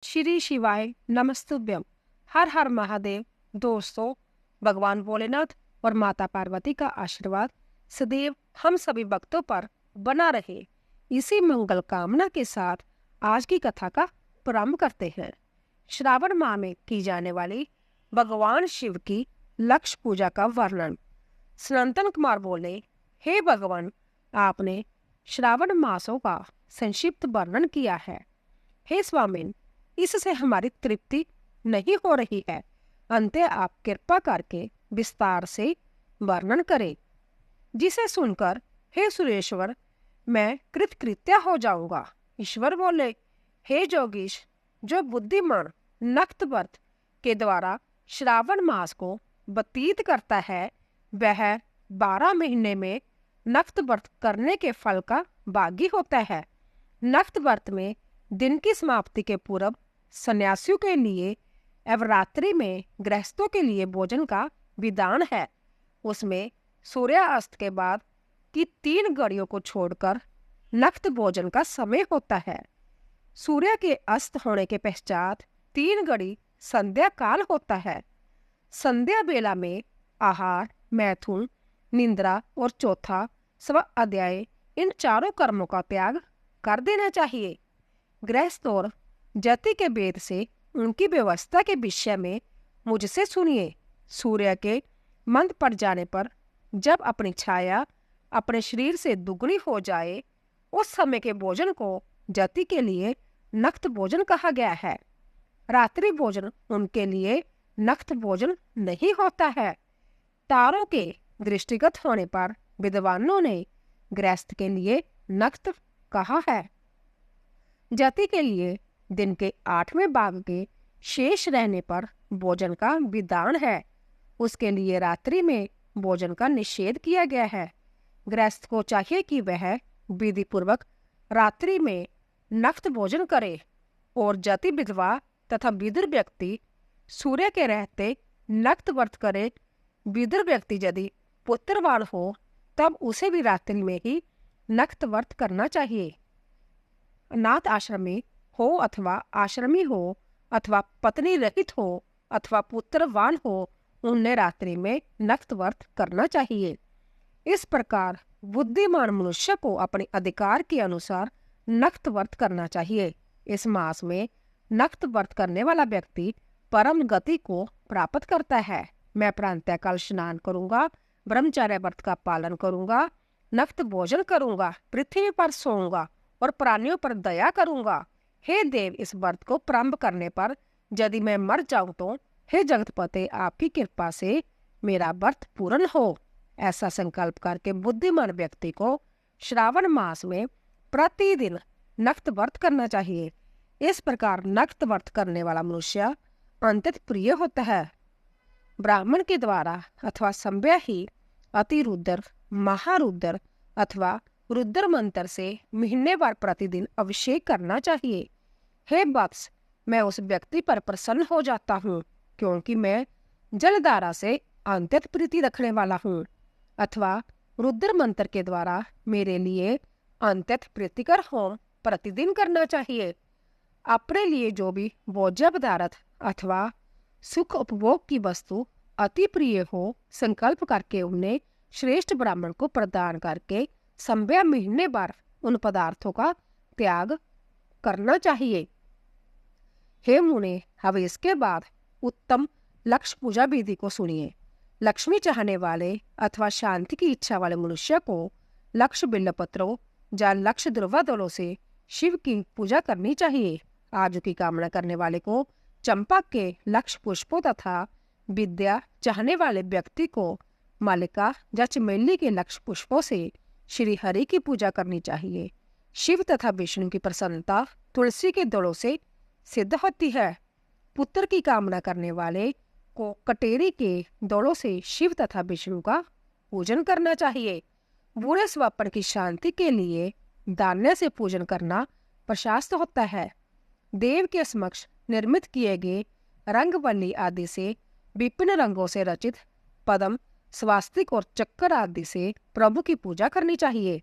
श्री शिवाय नमस्तुभ्यम। हर हर महादेव। दोस्तों, भगवान भोलेनाथ और माता पार्वती का आशीर्वाद सदैव हम सभी भक्तों पर बना रहे, इसी मंगल कामना के साथ आज की कथा का प्रारंभ करते हैं। श्रावण माह में की जाने वाली भगवान शिव की लक्ष्य पूजा का वर्णन। सनातन कुमार बोले, हे भगवान, आपने श्रावण मासों का संक्षिप्त वर्णन किया है। हे स्वामिन, इससे हमारी तृप्ति नहीं हो रही है। अंते आप कृपा करके विस्तार से वर्णन करें, जिसे सुनकर हे सुरेश्वर मैं कृतकृत्य हो जाऊंगा। ईश्वर बोले, हे जोगीश, जो बुद्धिमान नक्त व्रत के द्वारा श्रावण मास को व्यतीत करता है, वह 12 महीने में नक्त व्रत करने के फल का भागी होता है। नक्त व्रत में दिन की समाप्ति के पूर्व सन्यासियों के लिए अवरात्रि में गृहस्थों के लिए भोजन का विधान है। उसमें सूर्यास्त के बाद की 3 घड़ियों को छोड़कर नक्त भोजन का समय होता है। सूर्य के अस्त होने के पश्चात 3 घड़ी संध्या काल होता है। संध्या बेला में आहार, मैथुन, निंद्रा और चौथा स्व अध्याय, इन चारों कर्मों का त्याग कर देना चाहिए। गृहस्थ और जाति के भेद से उनकी व्यवस्था के विषय में मुझसे सुनिए। सूर्य के मंद पड़ जाने पर जब अपनी छाया अपने शरीर से दुगनी हो जाए, उस समय के भोजन को जाति के लिए नक्त भोजन कहा गया है। रात्रि भोजन उनके लिए नक्त भोजन नहीं होता है। तारों के दृष्टिगत होने पर विद्वानों ने गृहस्थ के लिए नक्त कहा है। जाति के लिए दिन के 8वें भाग के शेष रहने पर भोजन का विधान है। उसके लिए रात्रि में भोजन का निषेध किया गया है। गृहस्थ को चाहिए कि वह विधि पूर्वक रात्रि में नक्त भोजन करे और जाति विधवा तथा विदुर व्यक्ति सूर्य के रहते नक्त व्रत करे। विदुर व्यक्ति यदि पुत्रवान हो तब उसे भी रात्रि में ही नक्त व्रत करना चाहिए। अनाथ आश्रमी हो अथवा आश्रमी हो अथवा पत्नी रहित हो अथवा पुत्रवान हो, उन्हें रात्रि में नक्त व्रत करना चाहिए। इस प्रकार बुद्धिमान मनुष्य को अपने अधिकार के अनुसार नक्त व्रत करना चाहिए। इस मास में नक्त व्रत करने वाला व्यक्ति परम गति को प्राप्त करता है। मैं प्रातःकाल स्नान करूंगा, ब्रह्मचर्य व्रत का पालन करूंगा, नक्त भोजन करूंगा, पृथ्वी पर सोऊंगा और प्राणियों पर दया करूंगा। हे देव, इस व्रत को प्रारंभ करने पर यदि मैं मर जाऊं तो हे जगतपते, आपकी कृपा से मेरा व्रत पूर्ण हो। ऐसा संकल्प करके बुद्धिमान व्यक्ति को श्रावण मास में प्रतिदिन नक्त व्रत करना चाहिए। इस प्रकार नक्त व्रत करने वाला मनुष्य अत्यंत प्रिय होता है। ब्राह्मण के द्वारा अथवा संभव ही अतिरुद्र, महारुद्र अथवा रुद्र मंत्र से महीनेवार प्रतिदिन अभिषेक करना चाहिए। हे वत्स, मैं उस व्यक्ति पर प्रसन्न हो जाता हूँ क्योंकि मैं जलधारा से अत्यंत प्रीति रखने वाला हूँ। अथवा रुद्र मंत्र के द्वारा मेरे लिए अत्यंत प्रीतिकर होम प्रतिदिन करना चाहिए। अपने लिए जो भी भोज्य पदार्थ अथवा सुख उपभोग की वस्तु अति प्रिय हो, संकल्प करके उन्हें श्रेष्ठ ब्राह्मण को प्रदान करके संभव महीने बार उन पदार्थों का त्याग करना चाहिए। हे मुने, अब इसके बाद उत्तम लक्ष्य पूजा विधि को सुनिए। लक्ष्मी चाहने वाले अथवा शांति की इच्छा वाले मनुष्य को लक्ष्य बिल्वपत्रों या लक्ष्य द्रव्यदलों से शिव की पूजा करनी चाहिए। आजू की कामना करने वाले को चंपा के लक्ष्य पुष्पों तथा विद्या चाहने वाले व्यक्ति को मालिका या चमेली के लक्ष्य पुष्पों से श्री हरि की पूजा करनी चाहिए। शिव तथा विष्णु की प्रसन्नता तुलसी के दलों से सिद्ध होती है। पुत्र की कामना करने वाले को कटेरी के दलों से शिव तथा विष्णु का पूजन करना चाहिए। बुरे स्वप्न की शांति के लिए दान्य से पूजन करना प्रशस्त होता है। देव के समक्ष निर्मित किए गए रंगवल्ली आदि से विभिन्न रंगों से रचित पद्म, स्वास्तिक और चक्कर आदि से प्रभु की पूजा करनी चाहिए।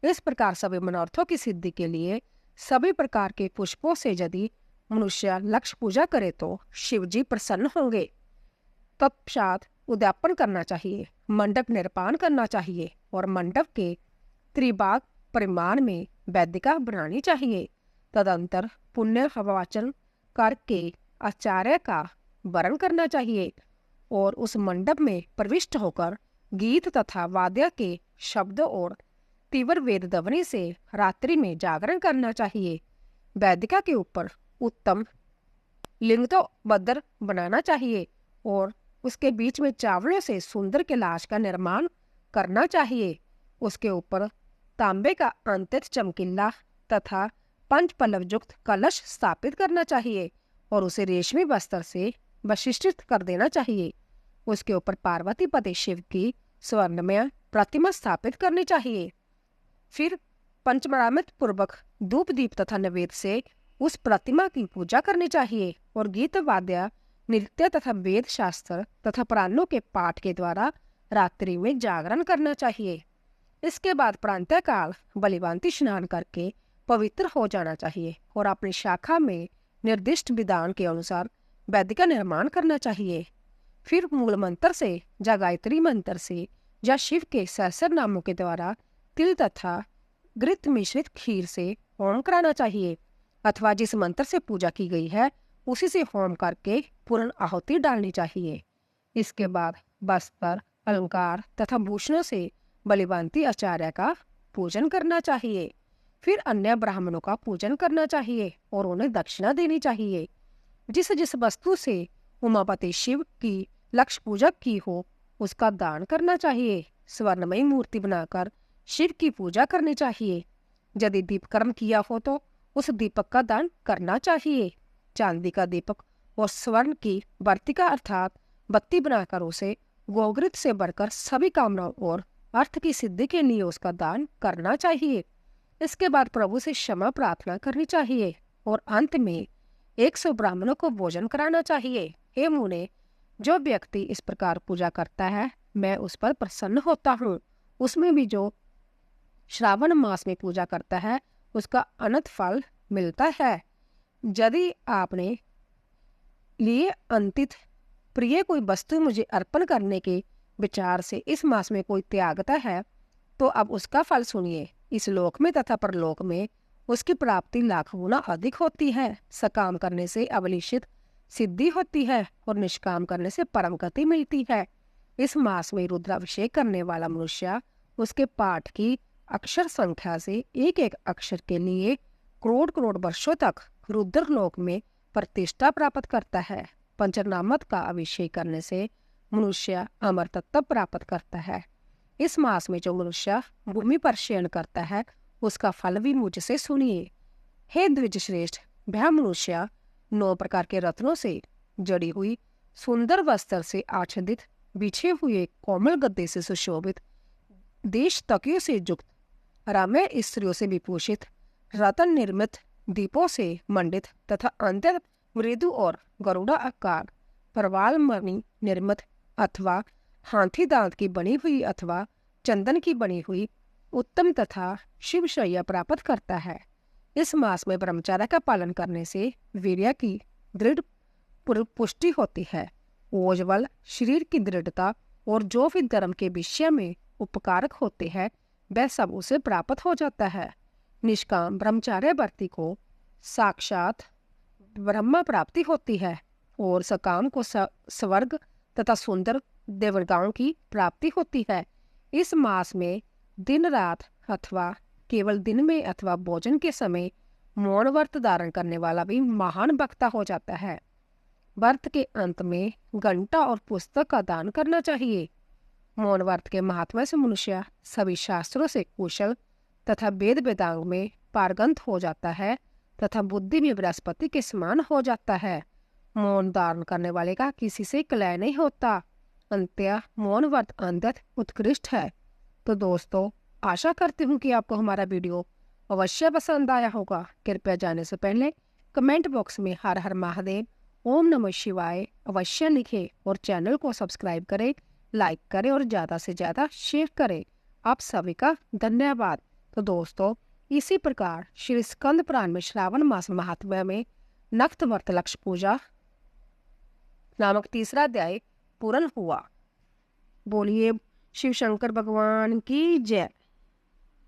इस प्रकार सभी मनोरथों की सिद्धि के लिए सभी प्रकार के पुष्पों से यदि मनुष्य लक्ष्य पूजा करे तो शिव जी प्रसन्न होंगे। तत्पश्चात उद्यापन करना चाहिए, मंडप निर्माण करना चाहिए और मंडप के त्रिभाग परिमाण में वेदिका बनानी चाहिए। तदंतर पुण्य हवाचन करके आचार्य का वरण करना चाहिए और उस मंडप में प्रविष्ट होकर गीत तथा वाद्य के शब्दों और तीव्र वेद ध्वनि से रात्रि में जागरण करना चाहिए। वेदिका के ऊपर उत्तम लिंगोत्तर बनाना चाहिए और उसके बीच में चावलों से सुंदर कैलाश का निर्माण करना चाहिए। उसके ऊपर तांबे का अंतित चमकीला तथा पंच पल्लव युक्त कलश स्थापित करना चाहिए और उसे रेशमी वस्त्र से विशिष्टित कर देना चाहिए। उसके ऊपर पार्वती पति शिव की स्वर्णमय प्रतिमा स्थापित करनी चाहिए। फिर पंचमरामित पूर्वक धूप दीप तथा नैवेद्य से उस प्रतिमा की पूजा करनी चाहिए और गीत वाद्य नृत्य तथा वेद शास्त्र तथा पुराणों के पाठ के द्वारा रात्रि में जागरण करना चाहिए। इसके बाद प्रातः काल बलिवांती स्नान करके पवित्र हो जाना चाहिए और अपनी शाखा में निर्दिष्ट विधान के अनुसार वेदिका निर्माण करना चाहिए। फिर मूल मंत्र से या गायत्री मंत्र से या शिव के सहस्र नामों के द्वारा तिल तथा घृत मिश्रित खीर से होम कराना चाहिए अथवा जिस मंत्र से पूजा की गई है उसी से होम करके पूर्ण आहुति डालनी चाहिए। इसके बाद वस्त्र अलंकार तथा भूषणों से बलिवांती आचार्य का पूजन करना चाहिए। फिर अन्य ब्राह्मणों का पूजन करना चाहिए और उन्हें दक्षिणा देनी चाहिए। जिस जिस वस्तु से उमापति शिव की लक्ष्य पूजा की हो उसका दान करना चाहिए। स्वर्णमयी मूर्ति बनाकर शिव की पूजा करनी चाहिए। यदि दीपकर्म किया हो तो उस दीपक का दान करना चाहिए। चांदी का दीपक और स्वर्ण की वर्तिका अर्थात बत्ती बनाकर उसे गोघृत से भरकर सभी कामनाओं और अर्थ की सिद्धि के लिए उसका दान करना चाहिए। इसके बाद प्रभु से क्षमा प्रार्थना करनी चाहिए और अंत में 100 ब्राह्मणों को भोजन कराना चाहिए। हे मुने, जो व्यक्ति इस प्रकार पूजा करता है मैं उस पर प्रसन्न होता हूँ। उसमें भी जो श्रावण मास में पूजा करता है उसका अनंत फल मिलता है। यदि आपने लिए अंतित प्रिय कोई वस्तु मुझे अर्पण करने के विचार से इस मास में कोई त्यागता है तो अब उसका फल सुनिए। इस लोक में तथा परलोक में उसकी प्राप्ति लाख गुना अधिक होती है। सकाम करने से अभिलिषित सिद्धि होती है और निष्काम करने से परम गति मिलती है। इस मास में रुद्राभिषेक करने वाला मनुष्य उसके पाठ की अक्षर संख्या से एक एक अक्षर के लिए करोड़ करोड़ वर्षों तक रुद्रलोक में प्रतिष्ठा प्राप्त करता है। पंचनामत का अभिषेक करने से मनुष्य अमर तत्व प्राप्त करता है। इस मास में जो मनुष्य भूमि पर शयन करता है उसका फल भी मुझसे सुनिए। हे द्विज श्रेष्ठ, वह मनुष्य 9 प्रकार के रत्नों से जड़ी हुई सुंदर वस्त्र से आच्छादित बिछे हुए कोमल गद्दे से सुशोभित देश तकियों से युक्त रम्य स्त्रियों से विभूषित रतन निर्मित दीपों से मंडित तथा अंतर मृदु और गरुड़ा आकार परवाल मणि निर्मित अथवा हाथी दांत की बनी हुई अथवा चंदन की बनी हुई उत्तम तथा शिव शैया प्राप्त करता है। इस मास में ब्रह्मचर्य का पालन करने से वीर्य की दृढ़ पुष्टि होती है। ओजवल शरीर की दृढ़ता और जो भी धर्म के विषय में उपकारक होते हैं वह सब उसे प्राप्त हो जाता है। निष्काम ब्रह्मचार्य वर्ती को साक्षात ब्रह्म प्राप्ति होती है और सकाम को स्वर्ग तथा सुंदर देवगांव की प्राप्ति होती है। इस मास में दिन रात अथवा केवल दिन में अथवा भोजन के समय मौन व्रत धारण करने वाला भी महान वक्ता हो जाता है। व्रत के अंत में घंटा और पुस्तक का दान करना चाहिए। मौन व्रत के महात्मा से मनुष्य सभी शास्त्रों से कुशल तथा वेद वेदांग में पारंगत हो जाता है तथा बुद्धि में बृहस्पति के समान हो जाता है। मौन धारण करने वाले का किसी से कलह नहीं होता। अंत्य मौन व्रत अंतत उत्कृष्ट है। तो दोस्तों, आशा करती हूँ कि आपको हमारा वीडियो अवश्य पसंद आया होगा। कृपया जाने से पहले कमेंट बॉक्स में हर हर महादेव, ओम नमः शिवाय अवश्य लिखें और चैनल को सब्सक्राइब करें, लाइक करें और ज़्यादा से ज़्यादा शेयर करें। आप सभी का धन्यवाद। तो दोस्तों, इसी प्रकार श्री स्कंद पुराण में श्रावण मास महात्म्य में नक्त व्रत लक्ष्य पूजा नामक तीसरा अध्याय पूर्ण हुआ। बोलिए शिव शंकर भगवान की जय।